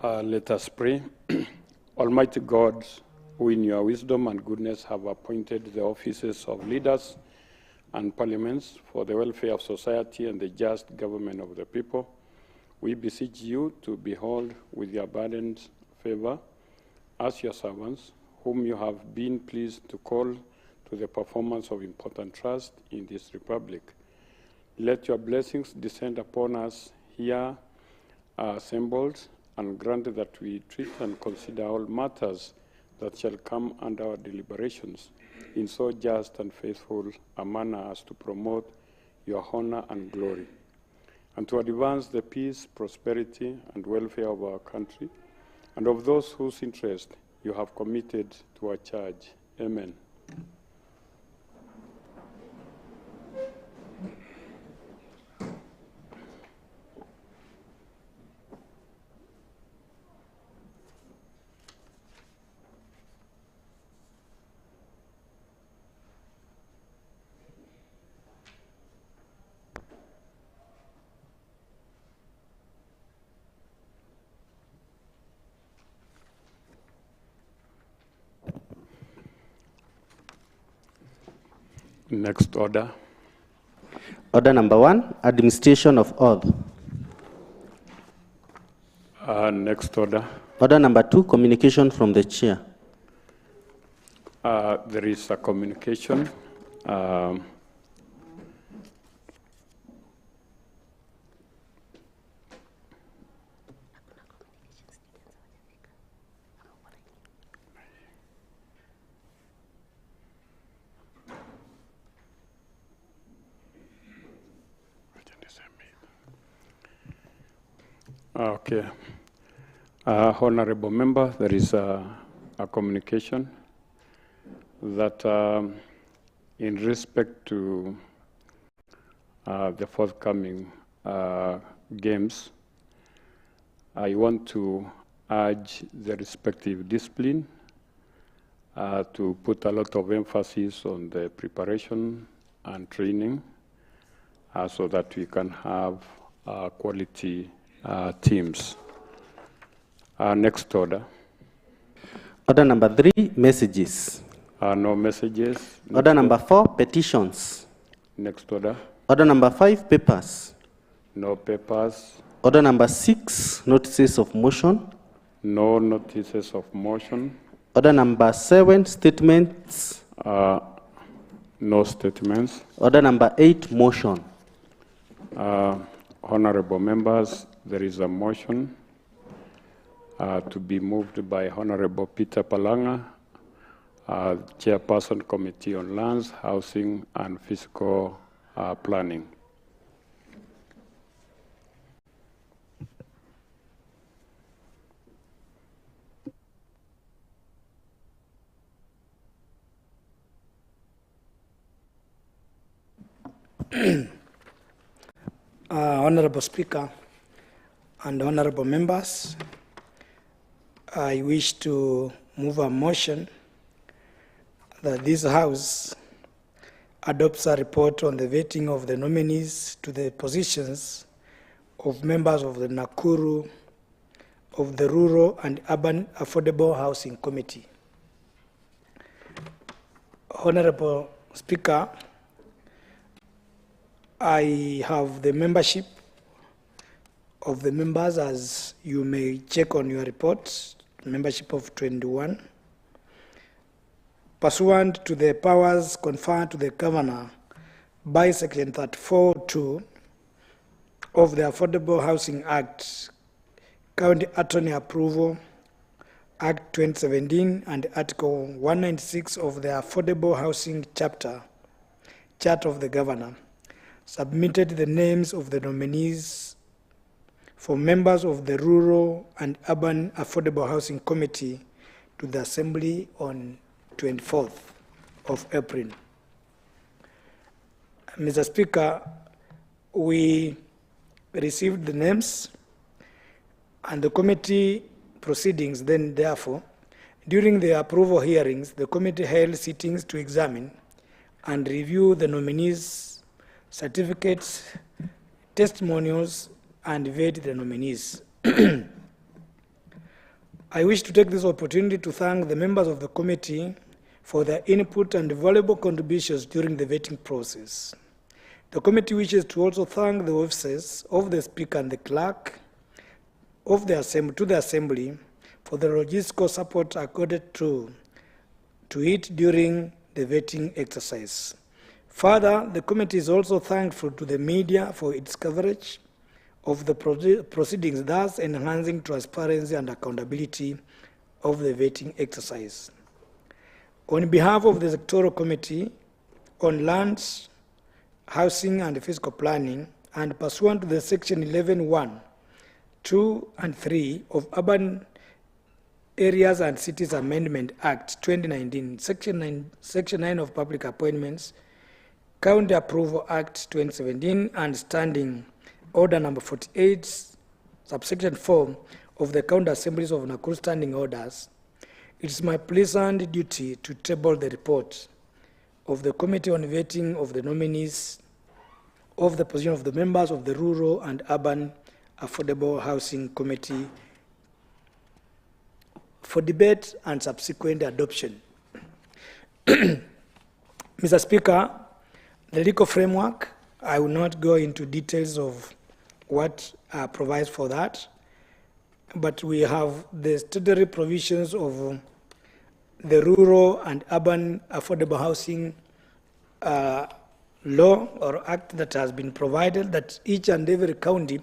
Let us pray. Almighty God, who in your wisdom and goodness have appointed the offices of leaders and parliaments for the welfare of society and the just government of the people, we beseech you to behold with your abundant favor as your servants, whom you have been pleased to call to the performance of important trust in this republic. Let your blessings descend upon us here assembled, and grant that we treat and consider all matters that shall come under our deliberations in so just and faithful a manner as to promote your honor and glory, and to advance the peace, prosperity, and welfare of our country, and of those whose interest you have committed to our charge. Amen. Next order. Order number 1, administration of oath. Next order. Order number 2, communication from the chair. There is a communication. Okay. Honorable member, there is a communication that in respect to the forthcoming games, I want to urge the respective discipline to put a lot of emphasis on the preparation and training so that we can have quality teams. Next order. Order number 3, messages. No messages. Order number 4, petitions. Next order. Order number 5, papers. No papers. Order number 6, notices of motion. No notices of motion. Order number 7, statements. No statements. Order number 8, motion. Honorable members, there is a motion to be moved by Honorable Peter Palanga, Chairperson, Committee on Lands, Housing, and Physical Planning. Honorable Speaker and honorable members, I wish to move a motion that this House adopts a report on the vetting of the nominees to the positions of members of the Nakuru of the Rural and Urban Affordable Housing Committee. Honorable Speaker, I have the membership of the members, as you may check on your report, membership of 21. Pursuant to the powers conferred to the Governor by Section 34(2) of the Affordable Housing Act, County Attorney Approval Act 2017, and Article 196 of the Affordable Housing Chapter of the Governor, submitted the names of the nominees for members of the Rural and Urban Affordable Housing Committee to the Assembly on 24th of April. Mr. Speaker, we received the names and the committee proceedings. Then, therefore, during the approval hearings, the committee held sittings to examine and review the nominees' certificates, testimonials, and vet the nominees. I wish to take this opportunity to thank the members of the committee for their input and valuable contributions during the vetting process. The committee wishes to also thank the officers of the Speaker and the Clerk of the Assembly for the logistical support accorded to it during the vetting exercise. Further, the committee is also thankful to the media for its coverage of the proceedings, thus enhancing transparency and accountability of the vetting exercise. On behalf of the Sectoral Committee on Lands, Housing and Physical Planning, and pursuant to the Section 11(1), 2, and 3 of Urban Areas and Cities Amendment Act 2019, Section 9 of Public Appointments, County Approval Act 2017, and Standing Order number 48, subsection 4 of the County Assemblies of Nakuru Standing Orders, it is my pleasant duty to table the report of the Committee on Vetting of the nominees of the position of the members of the Rural and Urban Affordable Housing Committee for debate and subsequent adoption. Mr. Speaker, the legal framework, I will not go into details of what provides for that, but we have the statutory provisions of the Rural and Urban Affordable Housing law or act that has been provided that each and every county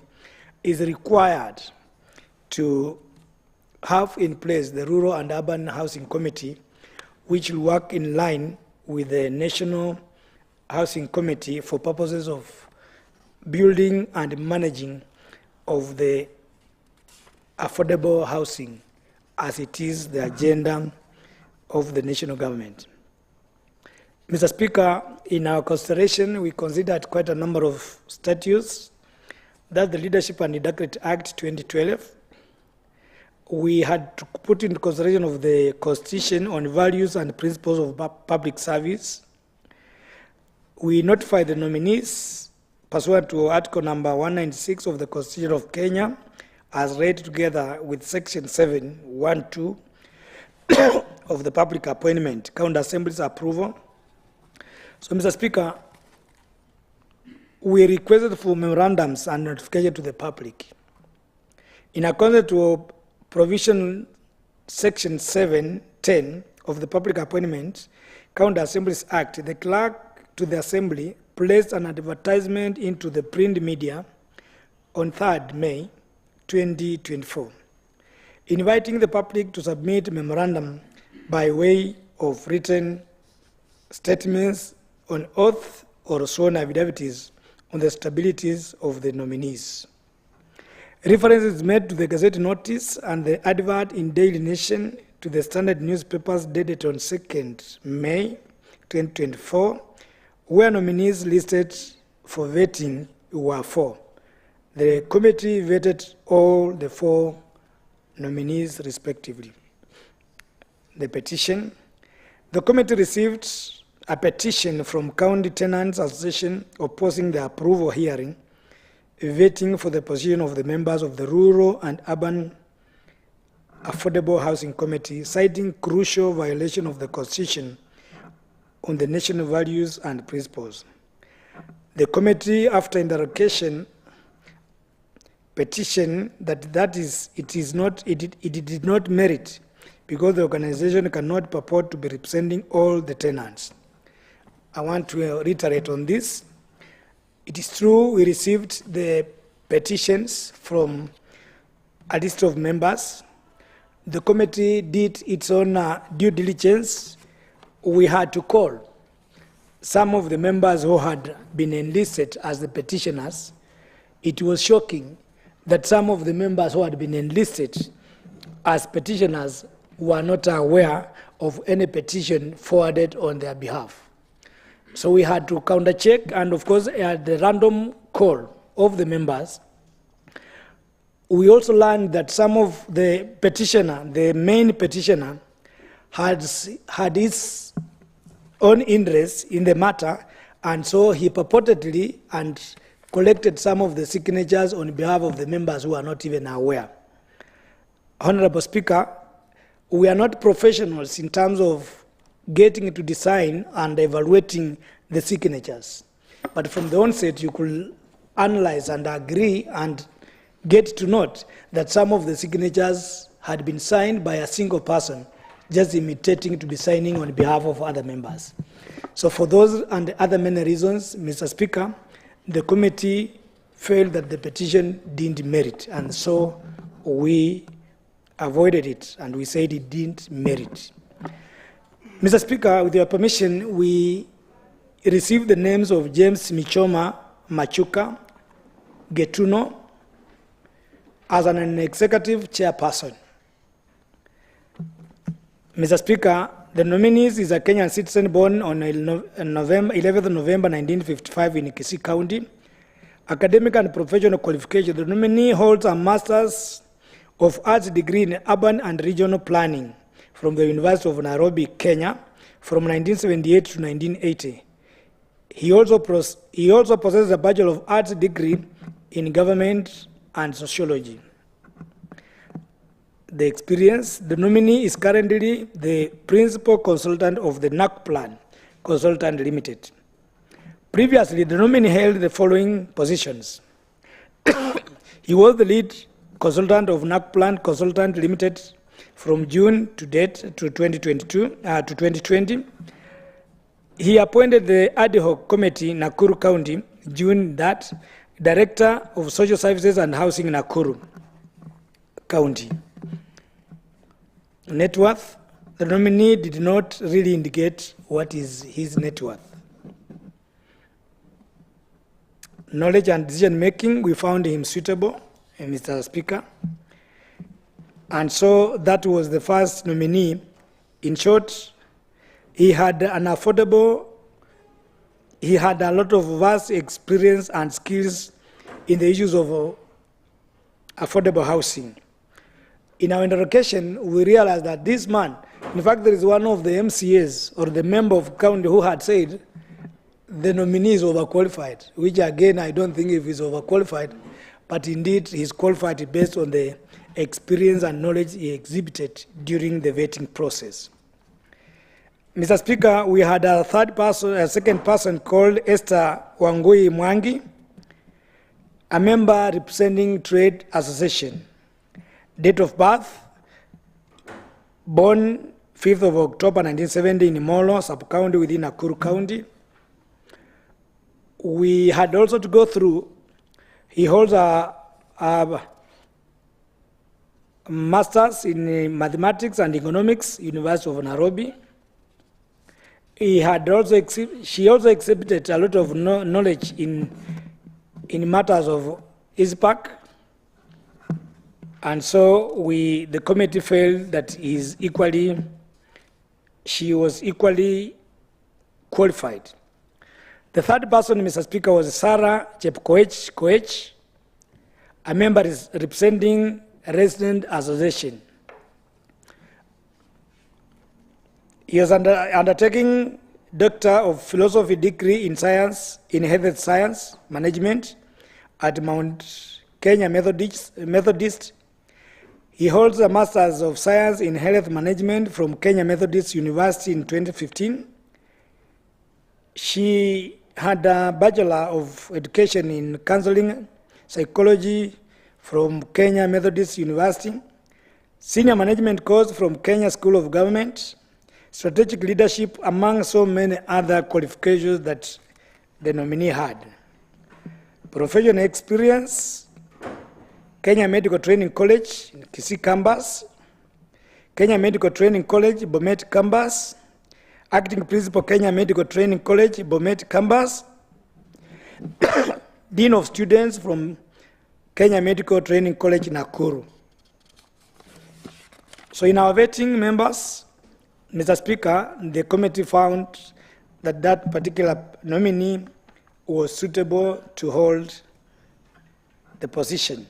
is required to have in place the Rural and Urban Housing Committee, which will work in line with the National Housing Committee for purposes of building and managing of the affordable housing as it is the agenda of the national government. Mr. Speaker, in our consideration, we considered quite a number of statutes. That's the Leadership and Integrity Act 2012. We had to put into consideration of the Constitution on values and principles of public service. We notified the nominees pursuant to Article number 196 of the Constitution of Kenya, as read together with Section 7(1)(2) of the Public Appointment, County Assembly's approval. So, Mr. Speaker, we requested for memorandums and notification to the public. In accordance to provision Section 7(10) of the Public Appointment, County Assemblies Act, the clerk to the Assembly placed an advertisement into the print media on 3rd May 2024, inviting the public to submit memorandum by way of written statements on oath or sworn affidavits on the stabilities of the nominees. Reference is made to the Gazette notice and the advert in Daily Nation to the standard newspapers dated on 2nd May 2024, where nominees listed for vetting were 4. The committee vetted all the 4 nominees respectively. The petition. The committee received a petition from County Tenants Association opposing the approval hearing, vetting for the position of the members of the Rural and Urban Affordable Housing Committee, citing crucial violation of the Constitution on the national values and principles. The committee, after interrogation, petition that it did not merit because the organization cannot purport to be representing all the tenants. I want to reiterate on this. It is true we received the petitions from a list of members. The committee did its own due diligence. We had to call some of the members who had been enlisted as the petitioners. It was shocking that some of the members who had been enlisted as petitioners were not aware of any petition forwarded on their behalf. So we had to counter-check, and of course, at the random call of the members, we also learned that some of the petitioner, the main petitioner, had his own interest in the matter, and so he purportedly and collected some of the signatures on behalf of the members who are not even aware. Honorable Speaker, we are not professionals in terms of getting to design and evaluating the signatures. But from the onset, you could analyze and agree and get to note that some of the signatures had been signed by a single person, just imitating to be signing on behalf of other members. So for those and other many reasons, Mr. Speaker, the committee felt that the petition didn't merit, and so we avoided it, and we said it didn't merit. Mr. Speaker, with your permission, we received the names of James Michoma Machuka Getuno as an executive chairperson. Mr. Speaker, the nominees is a Kenyan citizen born on 11th November 1955 in Kisii County. Academic and professional qualification, the nominee holds a Master's of Arts degree in Urban and Regional Planning from the University of Nairobi, Kenya, from 1978 to 1980. He also possesses a Bachelor of Arts degree in Government and Sociology. The experience, the nominee is currently the principal consultant of the NAC Plan Consultant Limited. Previously, the nominee held the following positions. He was the lead consultant of NAC Plan Consultant Limited from June to date to 2020. He appointed the ad hoc committee Nakuru County, June that, Director of Social Services and Housing Nakuru County. Net worth, the nominee did not really indicate what is his net worth. Knowledge and decision making, we found him suitable, Mr. Speaker. And so that was the first nominee. In short, he had a lot of vast experience and skills in the issues of affordable housing. In our interrogation, we realized that this man, in fact, there is one of the MCAs or the member of county who had said the nominee is overqualified, which again, I don't think if he's overqualified, but indeed he's qualified based on the experience and knowledge he exhibited during the vetting process. Mr. Speaker, we had a second person called Esther Wangui Mwangi, a member representing Trade Association. Date of birth, born 5th of October 1970 in Molo, sub-county within Nakuru County. We had also to go through, he holds a master's in mathematics and economics, University of Nairobi. She also exhibited a lot of knowledge in matters of ISPAC. And so the committee felt that she was equally qualified. The third person, Mr. Speaker, was Sarah Chepkoech, a member representing a resident association. He was undertaking Doctor of Philosophy degree in Science, in Health Science Management at Mount Kenya Methodist. He holds a Master's of Science in Health Management from Kenya Methodist University in 2015. She had a Bachelor of Education in Counseling Psychology from Kenya Methodist University, Senior Management course from Kenya School of Government, Strategic Leadership, among so many other qualifications that the nominee had. Professional experience, Kenya Medical Training College, Kisii campus, Kenya Medical Training College, Bomet campus, Acting Principal, Kenya Medical Training College, Bomet campus, Dean of Students from Kenya Medical Training College, Nakuru. So in our vetting members, Mr. Speaker, the committee found that that particular nominee was suitable to hold the position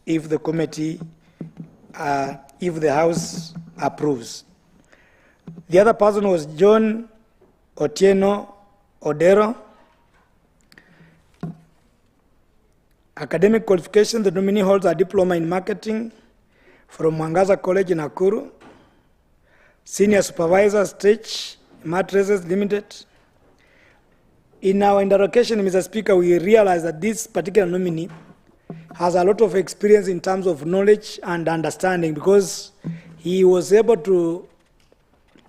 if the committee, if the House approves. The other person was John Otieno Odero. Academic qualification, the nominee holds a diploma in marketing from Mwangaza College in Nakuru. Senior Supervisor, Stretch Mattresses Limited. In our interrogation, Mr. Speaker, we realized that this particular nominee has a lot of experience in terms of knowledge and understanding, because he was able to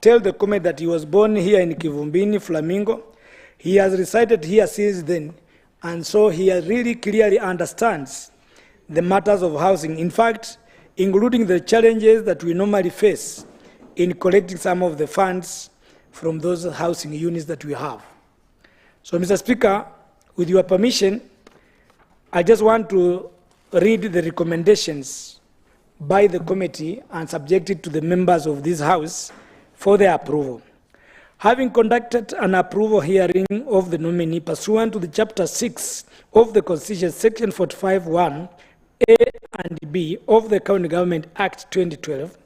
tell the comment that he was born here in Kivumbini, Flamingo. He has resided here since then, and so he really clearly understands the matters of housing. In fact, including the challenges that we normally face in collecting some of the funds from those housing units that we have. So, Mr. Speaker, with your permission, I just want to read the recommendations by the committee and subject it to the members of this House for their approval. Having conducted an approval hearing of the nominee pursuant to the Chapter 6 of the Constitution, Section 45(1) A and B of the County Government Act 2012,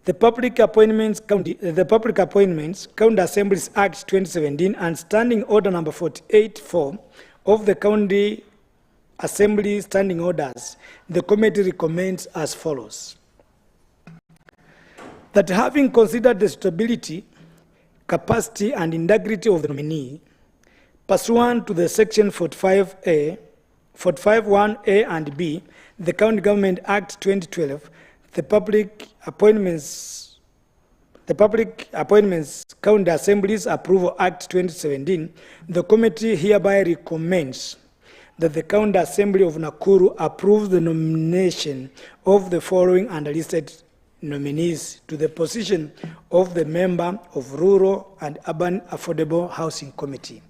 the Public Appointments County Assemblies Act 2017, and Standing Order number 48(4) of the County Assembly Standing Orders, the committee recommends as follows: that having considered the suitability, capacity, and integrity of the nominee, pursuant to the Section 45(1) and B, the County Government Act 2012, the Public Appointments County Assemblies Approval Act 2017, the committee hereby recommends that the County Assembly of Nakuru approves the nomination of the following underlisted nominees to the position of the member of Rural and Urban Affordable Housing Committee.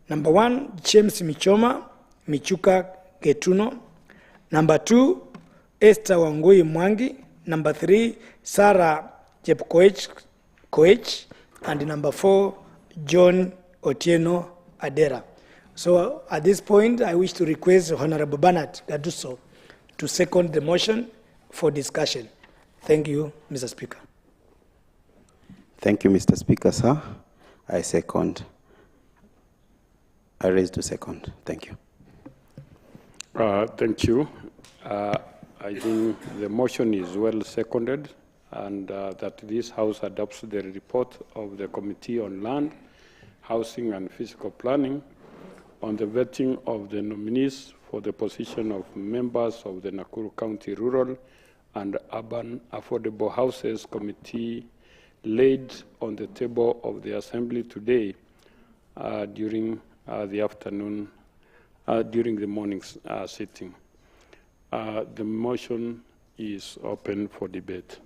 Number 1, James Michoma Michuka Getuno. Number 2, Esther Wangui Mwangi. Number 3, Sarah Jepkoech. And number 4, John Otieno Adera. So at this point, I wish to request Honorable Bernard Gaduso to second the motion for discussion. Thank you, Mr. Speaker. Thank you, Mr. Speaker, sir. I second. I raise to second. Thank you. Thank you. I think the motion is well seconded, and that this House adopts the report of the Committee on Land, Housing and Physical Planning on the vetting of the nominees for the position of members of the Nakuru County Rural and Urban Affordable Houses Committee, laid on the table of the Assembly today during the afternoon, during the morning's sitting. The motion is open for debate.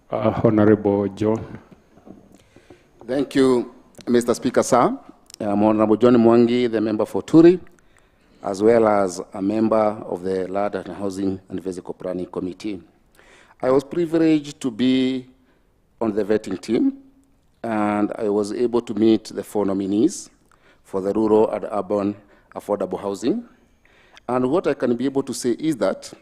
Honorable John. Thank you, Mr. Speaker, sir. I'm Honorable John Mwangi, the member for Turi, as well as a member of the Land and Housing and Physical Planning Committee. I was privileged to be on the vetting team, and I was able to meet the 4 nominees for the Rural and Urban Affordable Housing. And what I can be able to say is that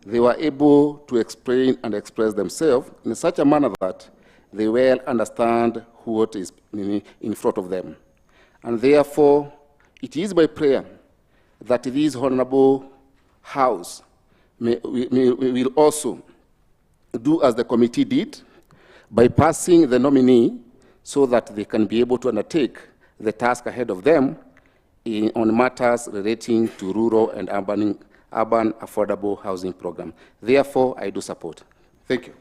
they were able to explain and express themselves in such a manner that they well understand what is in front of them. And therefore, it is by prayer that this honorable House will also do as the committee did by passing the nominee so that they can be able to undertake the task ahead of them on matters relating to rural and urban affordable housing program. Therefore, I do support. Thank you.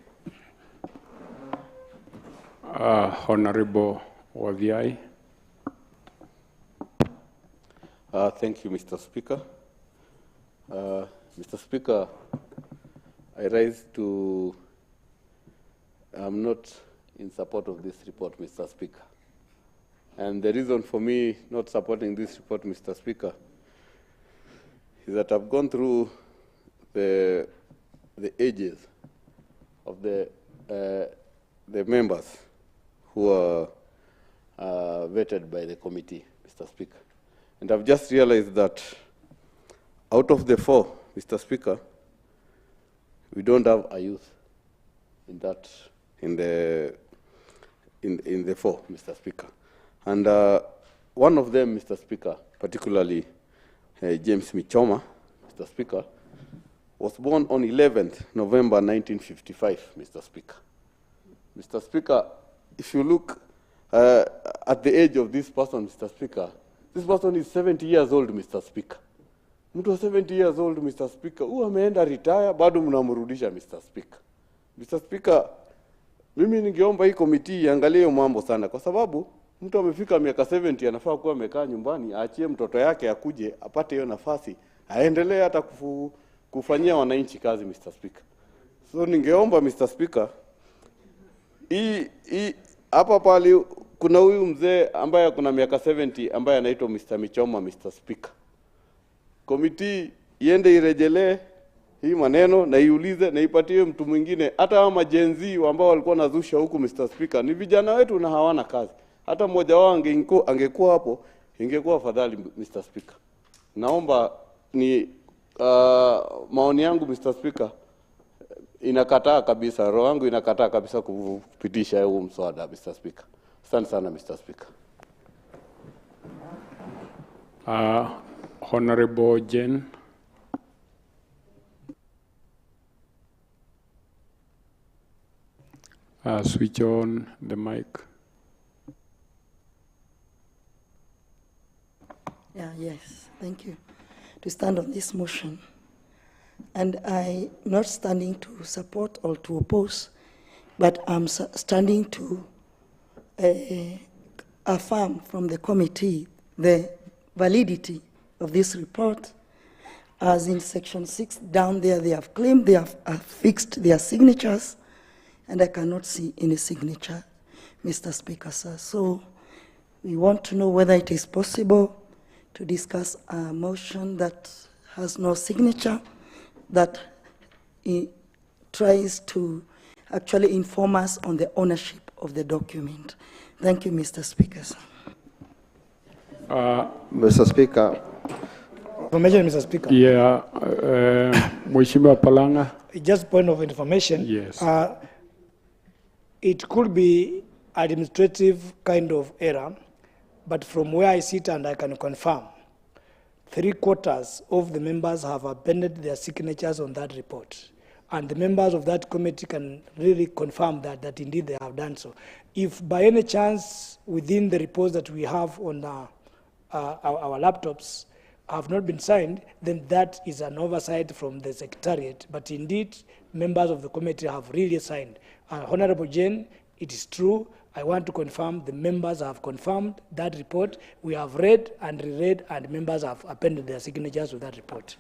Honorable Waviai. Thank you, Mr. Speaker. Mr. Speaker, I rise to, I'm not in support of this report, Mr. Speaker. And the reason for me not supporting this report, Mr. Speaker, is that I've gone through the ages of the members who are vetted by the committee, Mr. Speaker. And I've just realized that out of the 4, Mr. Speaker, we don't have a youth in the 4, Mr. Speaker. And one of them, Mr. Speaker, particularly James Michoma, Mr. Speaker, was born on 11th November 1955, Mr. Speaker. Mr. Speaker, if you look at the age of this person, Mr. Speaker, this person is 70 years old, Mr. Speaker. Mtu wa 70 years old, Mr. Speaker, huyu ameenda retire, bado mnamrudisha, Mr. Speaker. Mr. Speaker, mimi ningeomba hii komiti iangalie hiyo mambo sana, kwa sababu mtu amefika miaka 70 anafaa kuwa amekaa nyumbani, aachie mtoto yake akuje apate hiyo nafasi, aendelee hata kufanyia wananchi kazi, Mr. Speaker. So ningeomba, Mr. Speaker, hapa pale kuna huyu mzee ambaye kuna miaka 70 ambaye anaitwa Mr. Michoma, Mr. Speaker. Komiti iende irejelee hii maneno na iulize na ipatie mtu mwingine, hata kama majenzi ambao walikuwa nazusha huku, Mr. Speaker, ni vijana wetu na hawana kazi. Hata mmoja wao angekuwa hapo, ingekuwa afadhali, Mr. Speaker. Naomba ni maoni yangu, Mr. Speaker, inakataa kabisa, roho yangu inakataa kabisa kupitisha huu mswada, Mr. Speaker. Asante sana, Mr. Speaker. Honorable Jen. Switch on the mic. Yes, thank you. To stand on this motion. And I'm not standing to support or to oppose, but I'm standing to affirm from the committee the validity of this report. As in section 6 down there, they have claimed they have affixed their signatures, and I cannot see any signature, Mr. Speaker, sir. So we want to know whether it is possible to discuss a motion that has no signature, that tries to actually inform us on the ownership of the document. Thank you, Mr. Speaker, sir. Mr. Speaker. Information, Mr. Speaker. Yeah, Mheshimiwa Palanga. Just point of information. Yes. It could be administrative kind of error, but from where I sit and I can confirm, 3/4 of the members have appended their signatures on that report. And the members of that committee can really confirm that indeed they have done so. If by any chance within the reports that we have on our laptops have not been signed, then that is an oversight from the Secretariat. But indeed, members of the committee have really signed. Honorable Jane, it is true. I want to confirm the members have confirmed that report. We have read and reread, and members have appended their signatures to that report.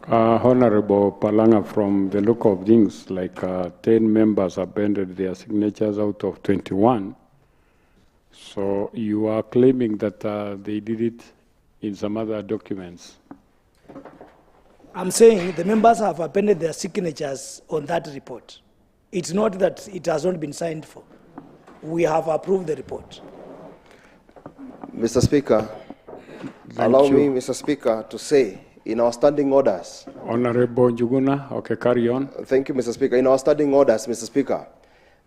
Honorable Palanga, from the look of things, like 10 members appended their signatures out of 21. So you are claiming that they did it in some other documents. I'm saying the members have appended their signatures on that report. It's not that it has not been signed for. We have approved the report. Mr. Speaker, allow me, Mr. Speaker, to say in our standing orders. Honorable Njuguna, okay, carry on. Thank you, Mr. Speaker. In our standing orders, Mr. Speaker,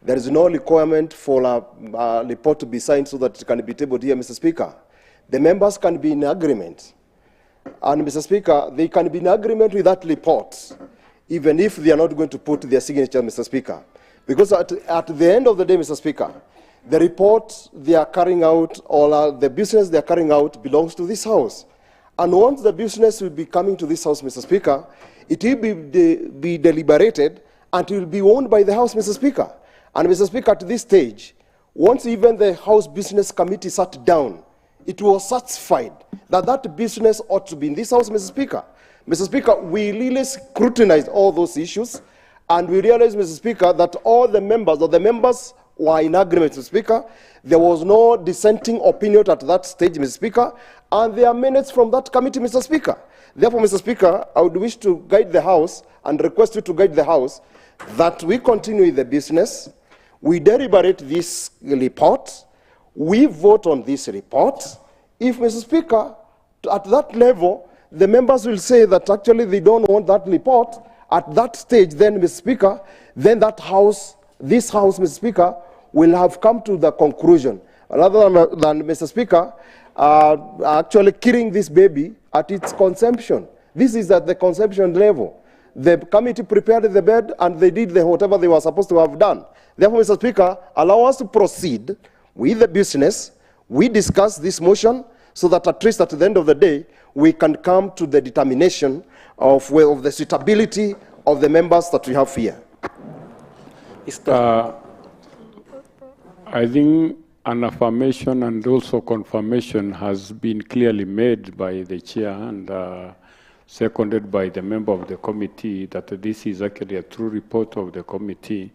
there is no requirement for a report to be signed so that it can be tabled here, Mr. Speaker. The members can be in agreement. And, Mr. Speaker, they can be in agreement with that report, even if they are not going to put their signature, Mr. Speaker. Because at the end of the day, Mr. Speaker, the report they are carrying out, or the business they are carrying out, belongs to this House. And once the business will be coming to this House, Mr. Speaker, it will be deliberated and it will be owned by the House, Mr. Speaker. And, Mr. Speaker, at this stage, once even the House Business Committee sat down, it was satisfied that that business ought to be in this House, Mr. Speaker. Mr. Speaker, we really scrutinized all those issues, and we realized, Mr. Speaker, that all the members, or the members were in agreement, Mr. Speaker. There was no dissenting opinion at that stage, Mr. Speaker, and there are minutes from that committee, Mr. Speaker. Therefore, Mr. Speaker, I would wish to guide the House and request you to guide the House that we continue with the business, we deliberate this report, we vote on this report. If, Mr. Speaker, at that level, the members will say that actually they don't want that report, at that stage, then, Mr. Speaker, then that House, this House, Mr. Speaker, will have come to the conclusion, rather than Mr. Speaker, actually killing this baby at its conception. This is at the conception level. The committee prepared the bed and they did whatever they were supposed to have done. Therefore, Mr. Speaker, allow us to proceed with the business. We discuss this motion so that at least at the end of the day, we can come to the determination of the suitability of the members that we have here. I think an affirmation and also confirmation has been clearly made by the chair and seconded by the member of the committee that this is actually a true report of the committee.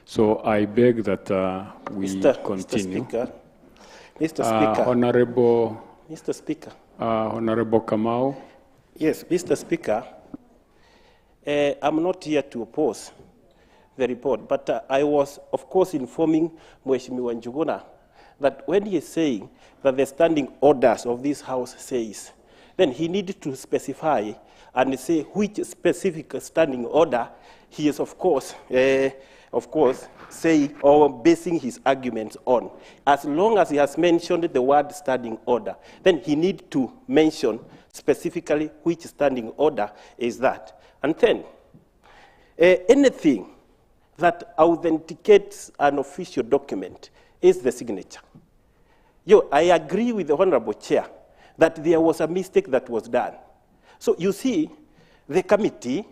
So I beg that we continue. Mr. Speaker. Honorable. Mr. Speaker. Honorable Kamau. Yes, Mr. Speaker. I'm not here to oppose the report, but I was, of course, informing Mheshimiwa Njuguna that when he is saying that the standing orders of this House says, then he needed to specify and say which specific standing order he is, of course, saying or basing his arguments on. As long as he has mentioned the word standing order, then he needs to mention specifically which standing order is that. And then, anything that authenticates an official document is the signature. I agree with the Honorable Chair that there was a mistake that was done. So you see, the committee,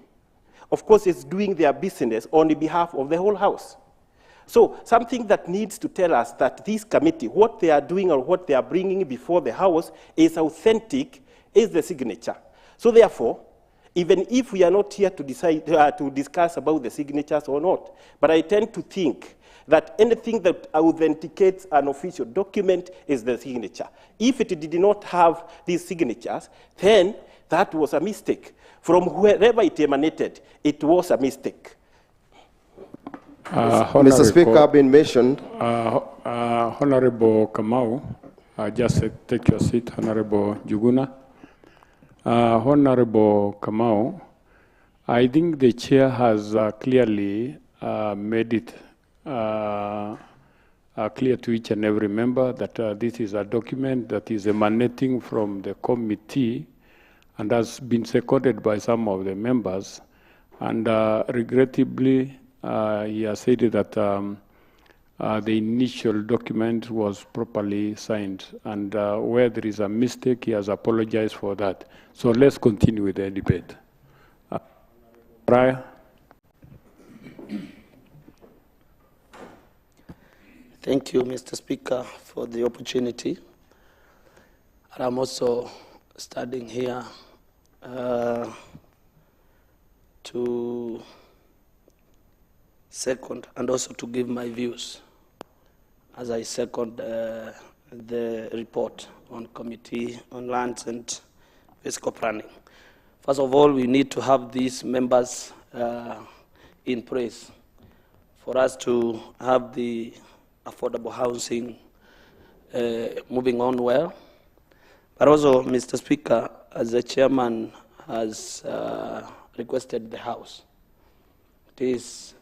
of course, is doing their business on behalf of the whole House. So something that needs to tell us that this committee, what they are doing or what they are bringing before the House is authentic, is the signature. So therefore, even if we are not here to decide to discuss about the signatures or not, but I tend to think that anything that authenticates an official document is the signature. If it did not have these signatures, then that was a mistake. From wherever it emanated, it was a mistake. Mr. Speaker, I've been mentioned. Honorable Kamau, just take your seat, Honorable Njuguna. Honorable Kamau, I think the chair has clearly made it clear to each and every member that this is a document that is emanating from the committee and has been seconded by some of the members. And regrettably, he has said that the initial document was properly signed. And where there is a mistake, he has apologized for that. So let's continue with the debate. Raya. Thank you, Mr. Speaker, for the opportunity. And I'm also standing here to second and also to give my views as I second the report on Committee on Lands and Fiscal Planning. First of all, we need to have these members in place for us to have the affordable housing moving on well. But also, Mr. Speaker, as the chairman has requested the House, it is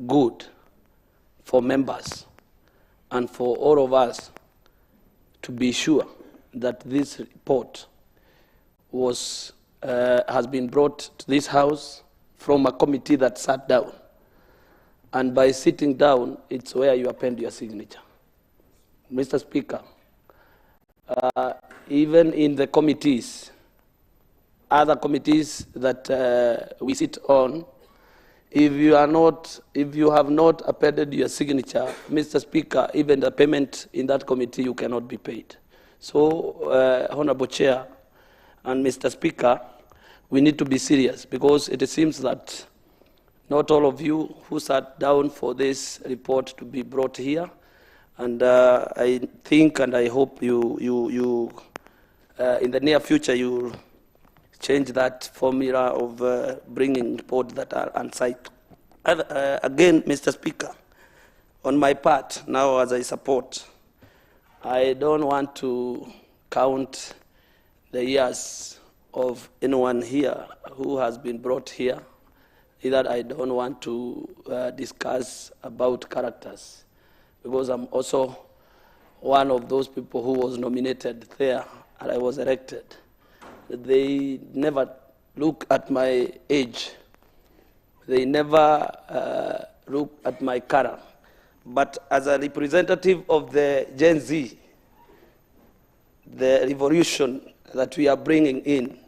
good for members and for all of us to be sure that this report was, has been brought to this House from a committee that sat down. And by sitting down, it's where you append your signature. Mr. Speaker, even in the committees, other committees that we sit on, if you have not appended your signature, Mr. Speaker, even the payment in that committee, you cannot be paid. So, Honorable Chair and Mr. Speaker, we need to be serious because it seems that not all of you who sat down for this report to be brought here, and I think and I hope you in the near future you change that formula of bringing reports that are unsigned. Again, Mr. Speaker, on my part, now as I support, I don't want to count the years of anyone here who has been brought here. Either I don't want to discuss about characters, because I'm also one of those people who was nominated there and I was elected. they never look at my age. They never look at my color. But as a representative of the Gen Z, the revolution that we are bringing in,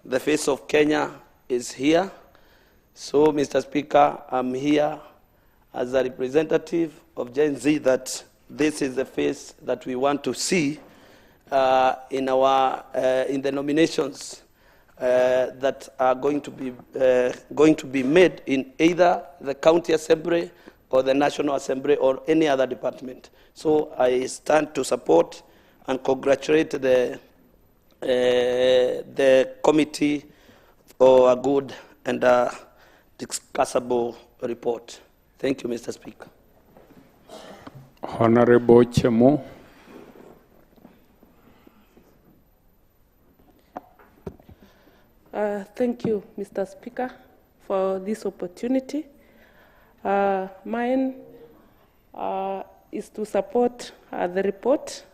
the face of Kenya is here. So, Mr. Speaker, I'm here as a representative of Gen Z that this is the face that we want to see in the nominations that are going to be made in either the county assembly or the National Assembly or any other department. So I stand to support and congratulate the committee for a good and discussable report. Thank you, Mr. Speaker. Honorable Chemo. Thank you, Mr. Speaker, for this opportunity. Mine is to support the report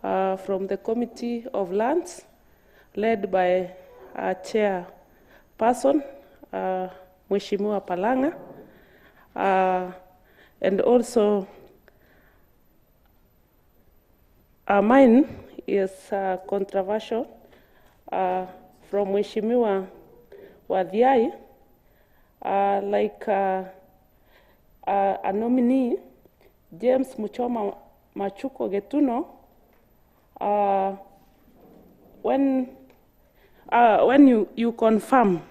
from the Committee of Lands, led by Chairperson, Mheshimiwa Palanga, and also mine is controversial from Mheshimiwa Wadhiai, like a nominee, James Muchoma Machuko Getuno, when you confirm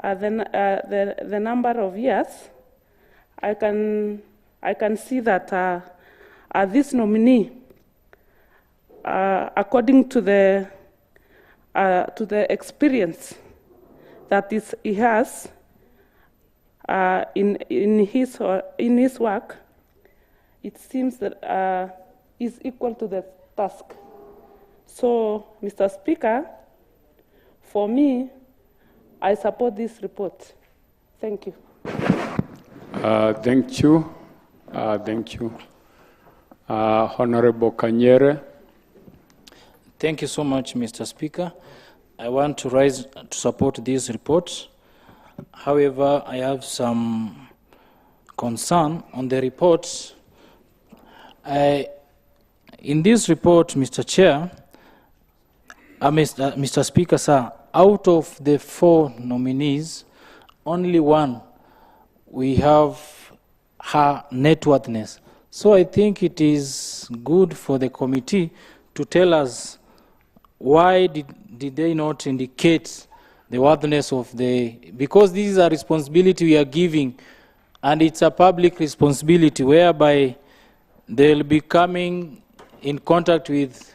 the number of years, I can see that this nominee, according to the experience that he has in his work, it seems that is equal to the task. So, Mr. Speaker, for me, I support this report. Thank you. Thank you. Thank you. Honorable Kanyere. Thank you so much, Mr. Speaker. I want to rise to support this report. However, I have some concern on the report. In this report, Mr. Chair, Mr. Speaker, sir, out of the 4 nominees, only one we have her net worthiness. So I think it is good for the committee to tell us why did they not indicate the worthiness of because this is a responsibility we are giving, and it's a public responsibility whereby they'll be coming in contact with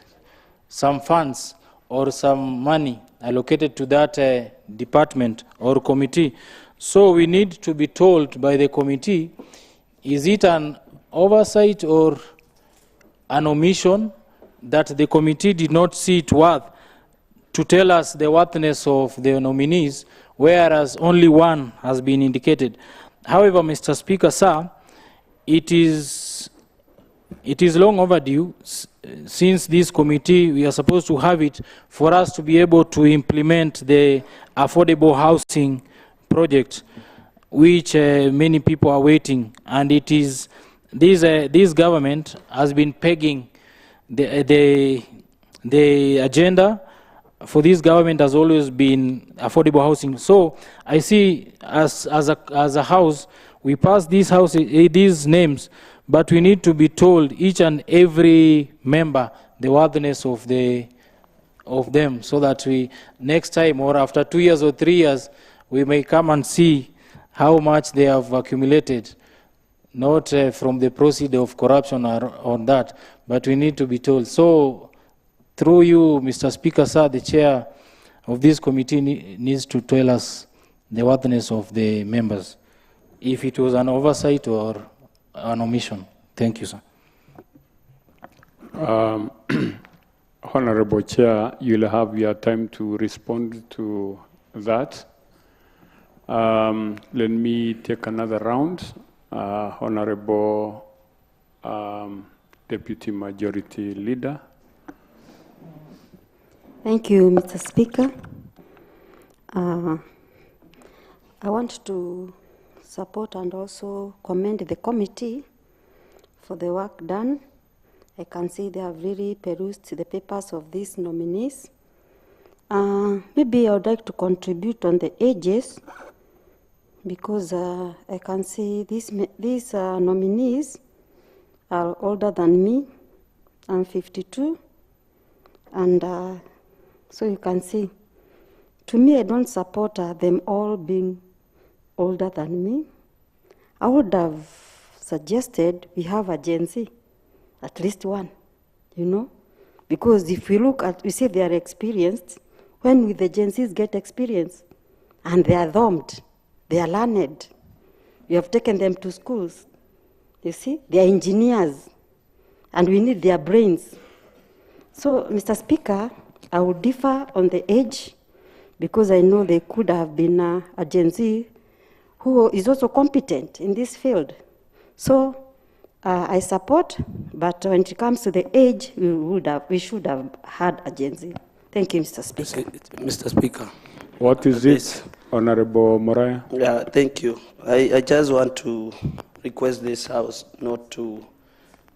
some funds or some money allocated to that department or committee. So we need to be told by the committee, is it an oversight or an omission that the committee did not see it worth to tell us the worthiness of the nominees, whereas only one has been indicated. However, Mr. Speaker, sir, it is long overdue since this committee, we are supposed to have it for us to be able to implement the affordable housing project, which many people are waiting. And it is, this government has been pegging the agenda for this government has always been affordable housing. So I see as a house, we pass these names, but we need to be told each and every member the worthiness of them, so that we next time or after 2 years or 3 years we may come and see how much they have accumulated, not from the proceeds of corruption or on that, but we need to be told. So through you, Mr. Speaker, sir, the chair of this committee needs to tell us the worthiness of the members, if it was an oversight or an omission. Thank you, sir. Honorable Chair, you'll have your time to respond to that. Let me take another round. Honorable Deputy Majority Leader. Thank you, Mr. Speaker. I want to support and also commend the committee for the work done. I can see they have really perused the papers of these nominees. Maybe I would like to contribute on the ages because I can see these nominees are older than me. I'm 52. And so you can see, to me, I don't support them all being older than me. I would have suggested we have a Gen Z, at least one, you know? Because if we look at, we say they are experienced, when will the Gen Zs get experience? And they are domed, they are learned. We have taken them to schools. You see, they are engineers, and we need their brains. So, Mr. Speaker, I would differ on the age, because I know they could have been a Gen Z who is also competent in this field. So I support, but when it comes to the age, we should have had a Gen Z. Thank you, Mr. Speaker. Mr. Speaker. What is it, Honorable Moraya? Yeah, thank you. I just want to request this House not to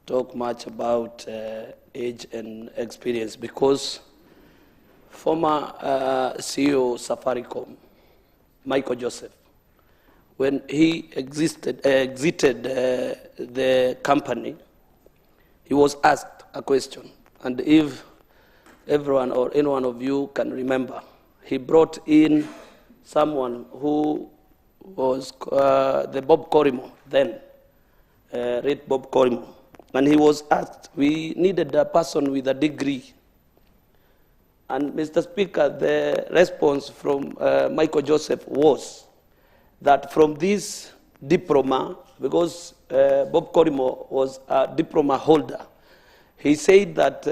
talk much about age and experience, because former CEO Safaricom, Michael Joseph, when he exited the company, he was asked a question. And if everyone or any one of you can remember, he brought in someone who was the Bob Corimo, then, late Bob Corimo. And he was asked, we needed a person with a degree. And Mr. Speaker, the response from Michael Joseph was that from this diploma, because Bob Corimo was a diploma holder, he said that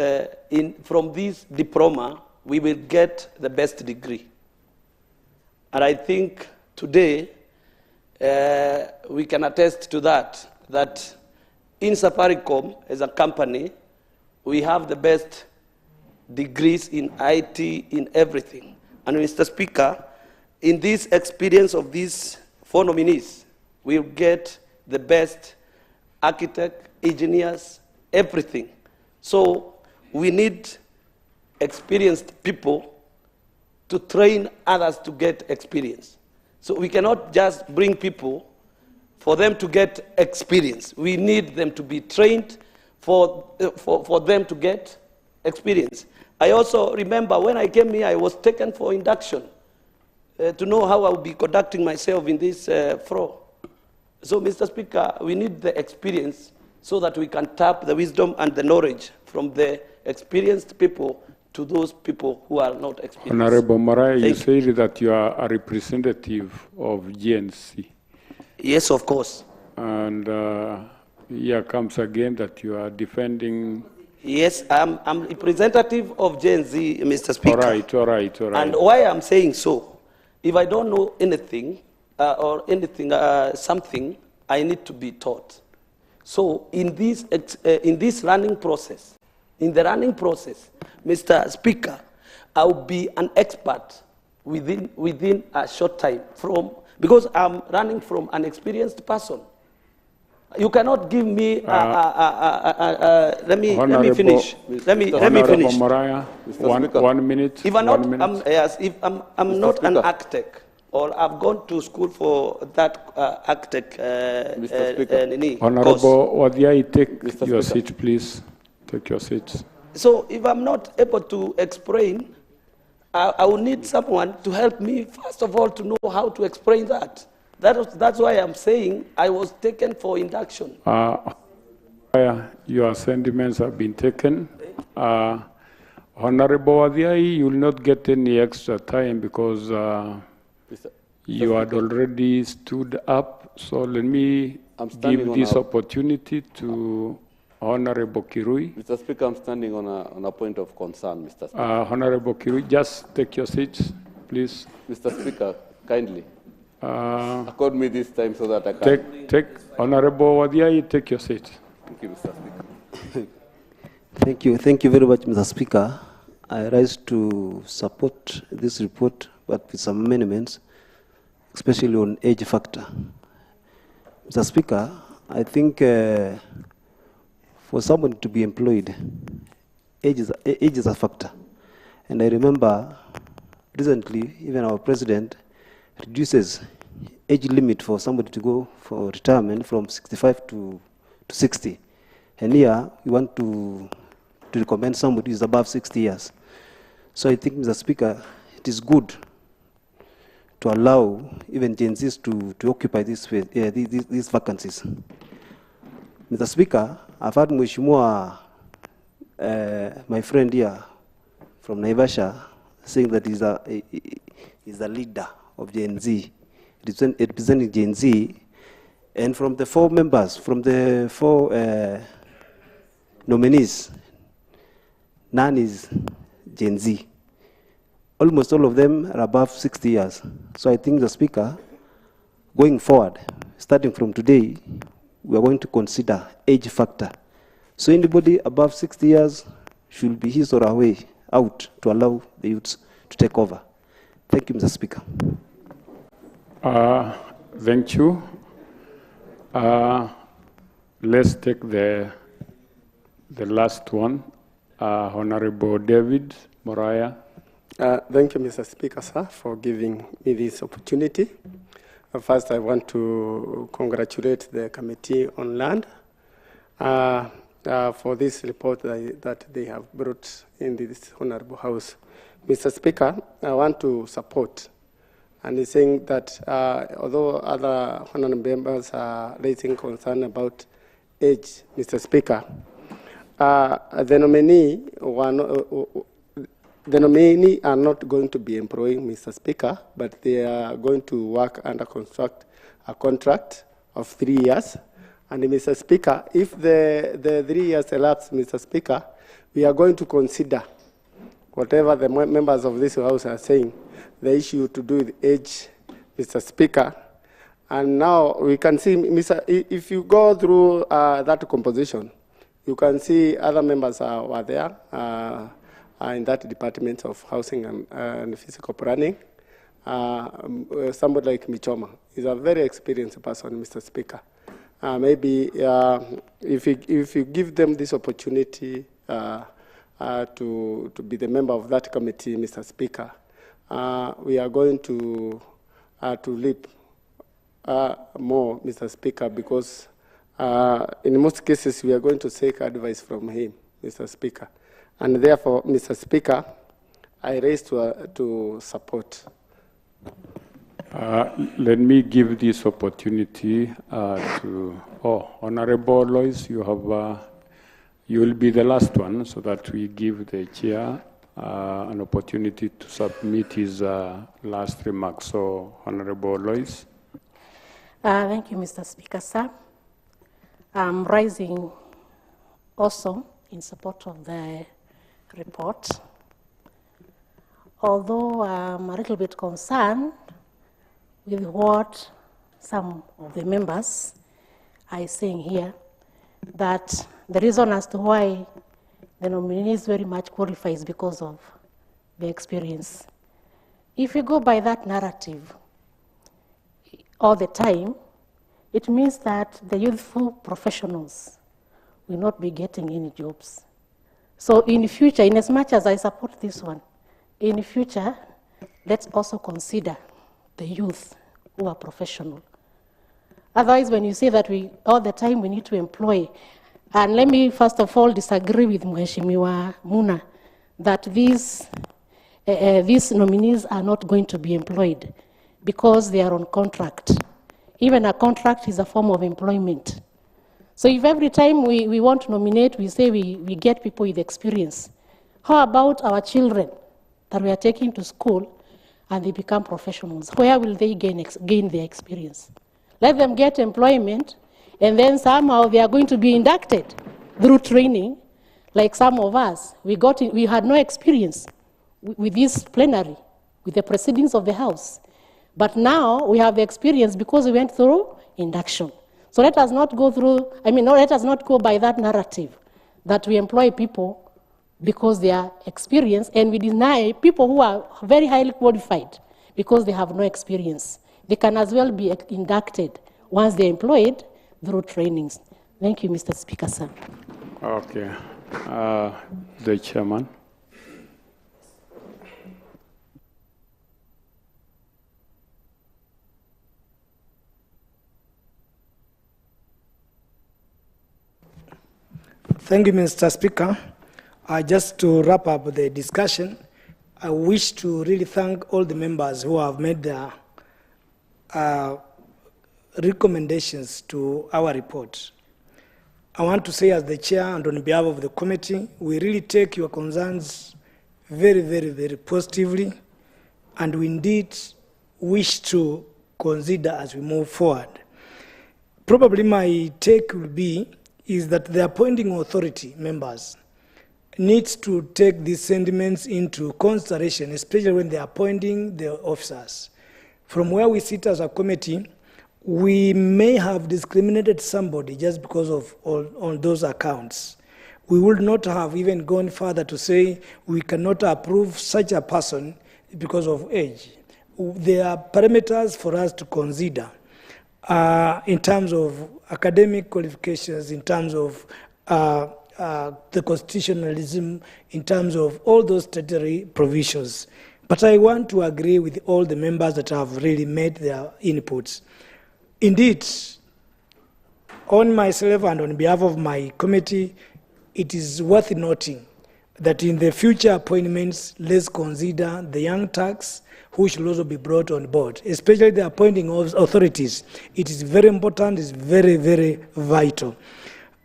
from this diploma, we will get the best degree. And I think today, we can attest to that in Safaricom, as a company, we have the best degrees in IT, in everything. And Mr. Speaker, in this experience of these 4 nominees, we'll get the best architect, engineers, everything. So we need experienced people to train others to get experience. So we cannot just bring people for them to get experience. We need them to be trained for them to get experience. I also remember when I came here, I was taken for induction to know how I would be conducting myself in this floor. So, Mr. Speaker, we need the experience so that we can tap the wisdom and the knowledge from the experienced people to those people who are not experienced. Honorable Moraya, you said that you are a representative of GNC. Yes, of course. And here comes again that you are defending. Yes, I'm representative of Gen Z, Mr. Speaker. All right. And why I'm saying so, if I don't know anything something, I need to be taught. So in this running process, Mr. Speaker, I'll be an expert within a short time because I'm running from an experienced person. You cannot give me. Let me finish. Let me finish. Moraya, 1 minute. If I'm not an architect, or I've gone to school for that architect. Honorable Wadiai, take your seat, please. Take your seat. So if I'm not able to explain, I will need someone to help me, first of all, to know how to explain that. That's why I'm saying I was taken for induction. Your sentiments have been taken. Honorable Wadiai, you will not get any extra time because you had already stood up. So let me give this opportunity to Honorable Kirui. Mr. Speaker, I'm standing on a point of concern, Mr. Speaker. Honorable Kirui, just take your seat, please. Mr. Speaker, kindly. Accord me this time so that I can... Take Honorable Wadiai, take your seat. Thank you, Mr. Speaker. Thank you very much, Mr. Speaker. I rise to support this report, but with some amendments, especially on age factor. Mr. Speaker, I think for someone to be employed, age is a factor. And I remember recently, even our president reduces age limit for somebody to go for retirement from 65 to 60. And here, we want to recommend somebody who is above 60 years. So I think, Mr. Speaker, it is good to allow even Gen Zs to occupy these vacancies. Mr. Speaker, I've had Mheshimiwa, my friend here from Naivasha, saying that he's a leader of Gen Z, representing Gen Z. And from the 4 members, from the 4 nominees, none is Gen Z. Almost all of them are above 60 years. So I think, the Speaker, going forward, starting from today, we are going to consider age factor. So anybody above 60 years should be his or her way out to allow the youths to take over. Thank you, Mr. Speaker. Thank you. Let's take the last one. Honorable David Moraya. Thank you, Mr. Speaker, sir, for giving me this opportunity. First, I want to congratulate the Committee on Land for this report that they have brought in this Honorable House. Mr. Speaker, I want to support and he's saying that although other honorable members are raising concern about age, Mr. Speaker, the nominee are not going to be employing Mr. Speaker, but they are going to work under a contract of 3 years. And Mr. Speaker, if the 3 years elapse, Mr. Speaker, we are going to consider whatever the members of this House are saying, the issue to do with age, Mr. Speaker. And now we can see, if you go through that composition, you can see other members were there in that Department of Housing and Physical Planning. Somebody like Michoma is a very experienced person, Mr. Speaker. Maybe if you give them this opportunity to be the member of that committee, Mr. Speaker, we are going to leap more, Mr. Speaker, because in most cases we are going to take advice from him, Mr. Speaker. And therefore, Mr. Speaker, I raise to support. Let me give this opportunity to Honorable Lois. You will be the last one, so that we give the chair an opportunity to submit his last remarks. So, Honorable Lois. Thank you, Mr. Speaker, sir. I'm rising also in support of the report. Although I'm a little bit concerned with what some of the members are saying here, that the reason as to why the nominee is very much qualified is because of the experience. If you go by that narrative all the time, it means that the youthful professionals will not be getting any jobs. So in future, in as much as I support this one, in future, let's also consider the youth who are professional. Otherwise, when you say that all the time we need to employ, and let me first of all disagree with Mheshimiwa Muna that these nominees are not going to be employed because they are on contract. Even a contract is a form of employment. So if every time we want to nominate, we say we get people with experience, how about our children that we are taking to school and they become professionals? Where will they gain their experience? Let them get employment, and then somehow they are going to be inducted through training, like some of us. We had no experience with this plenary, with the proceedings of the House. But now we have the experience because we went through induction. So let us not go through, let us not go by that narrative that we employ people because they are experienced, and we deny people who are very highly qualified because they have no experience. They can as well be inducted once they're employed through trainings. Thank you, Mr. Speaker, sir. Okay. The chairman. Thank you, Mr. Speaker. Just to wrap up the discussion, I wish to really thank all the members who have made their recommendations to our report. I want to say as the chair and on behalf of the committee, we really take your concerns very, very, very positively, and we indeed wish to consider as we move forward. Probably my take will be is that the appointing authority members needs to take these sentiments into consideration, especially when they're appointing the officers. From where we sit as a committee, we may have discriminated somebody just because of on those accounts. We would not have even gone further to say we cannot approve such a person because of age. There are parameters for us to consider in terms of academic qualifications, in terms of the constitutionalism, in terms of all those statutory provisions. But I want to agree with all the members that have really made their inputs. Indeed, on myself and on behalf of my committee, it is worth noting that in the future appointments, let's consider the young tax who should also be brought on board, especially the appointing of authorities. It is very important, it's very, very vital.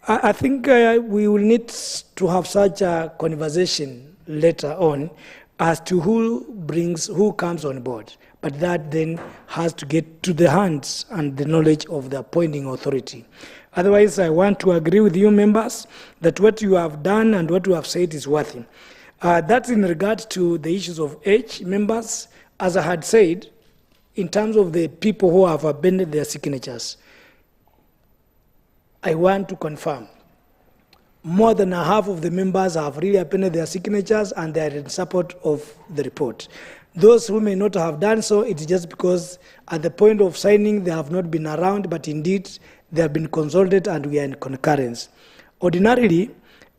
I think we will need to have such a conversation later on as to who comes on board. But that then has to get to the hands and the knowledge of the appointing authority. Otherwise, I want to agree with you members that what you have done and what you have said is worthy. That's in regard to the issues of age. Members, as I had said, in terms of the people who have abandoned their signatures, I want to confirm more than half of the members have really appended their signatures and they are in support of the report. Those who may not have done so, it is just because at the point of signing they have not been around, but indeed they have been consulted and we are in concurrence. Ordinarily,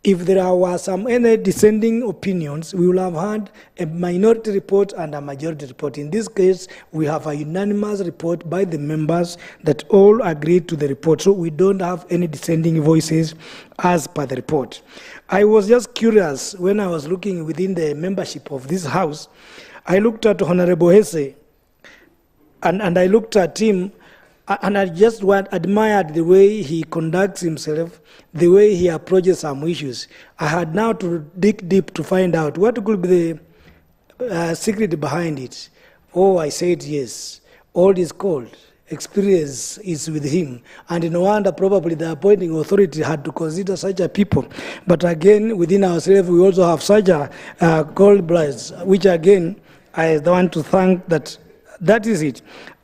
if there were some any dissenting opinions, we will have had a minority report and a majority report. In this case, we have a unanimous report by the members that all agreed to the report. So we don't have any dissenting voices as per the report. I was just curious when I was looking within the membership of this House. I looked at Honorable Hesse and I looked at him and I just admired the way he conducts himself, the way he approaches some issues. I had now to dig deep to find out what could be the secret behind it. Oh, I said yes. All is called. Experience is with him. And no wonder probably the appointing authority had to consider such a people. But again, within ourselves, we also have such a cold blood, which again, I want to thank that is it.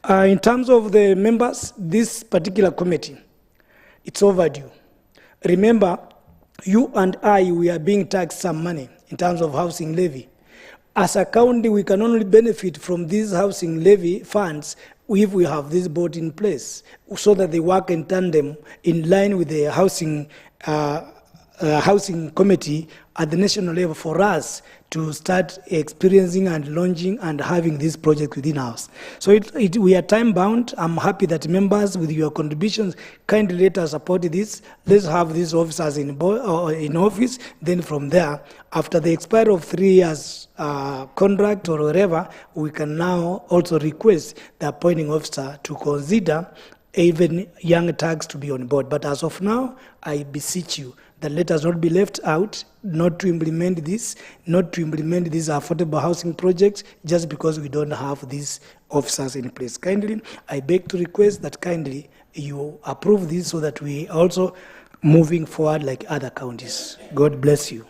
In terms of the members, this particular committee, it's overdue. Remember, you and I, we are being taxed some money in terms of housing levy. As a county, we can only benefit from these housing levy funds if we have this board in place, so that they work in tandem in line with the housing committee at the national level for us to start experiencing and launching and having this project within us. So we are time bound. I'm happy that members with your contributions kindly let us support this. Let's have these officers in office. Then from there, after the expiry of 3 years contract or whatever, we can now also request the appointing officer to consider even young tags to be on board. But as of now, I beseech you that let us not be left out, not to implement these affordable housing projects just because we don't have these officers in place. Kindly, I beg to request that kindly you approve this so that we also moving forward like other counties. God bless you.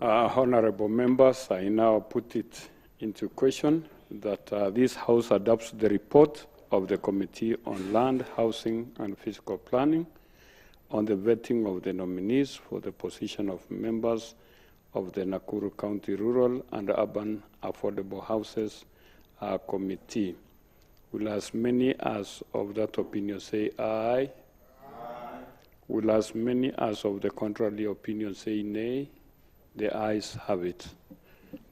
Honorable members, I now put it into question that this House adopts the report of the Committee on Land, Housing and Physical Planning on the vetting of the nominees for the position of members of the Nakuru County Rural and Urban Affordable Houses Committee. Will as many as of that opinion say aye? Aye. Will as many as of the contrary opinion say nay? The ayes have it.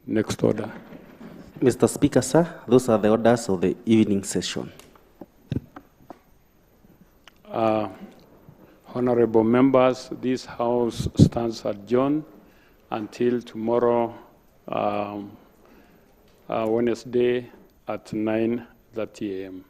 Next order. Mr. Speaker, sir, those are the orders of the evening session. Honorable members, this House stands adjourned until tomorrow, Wednesday at 9:30 a.m.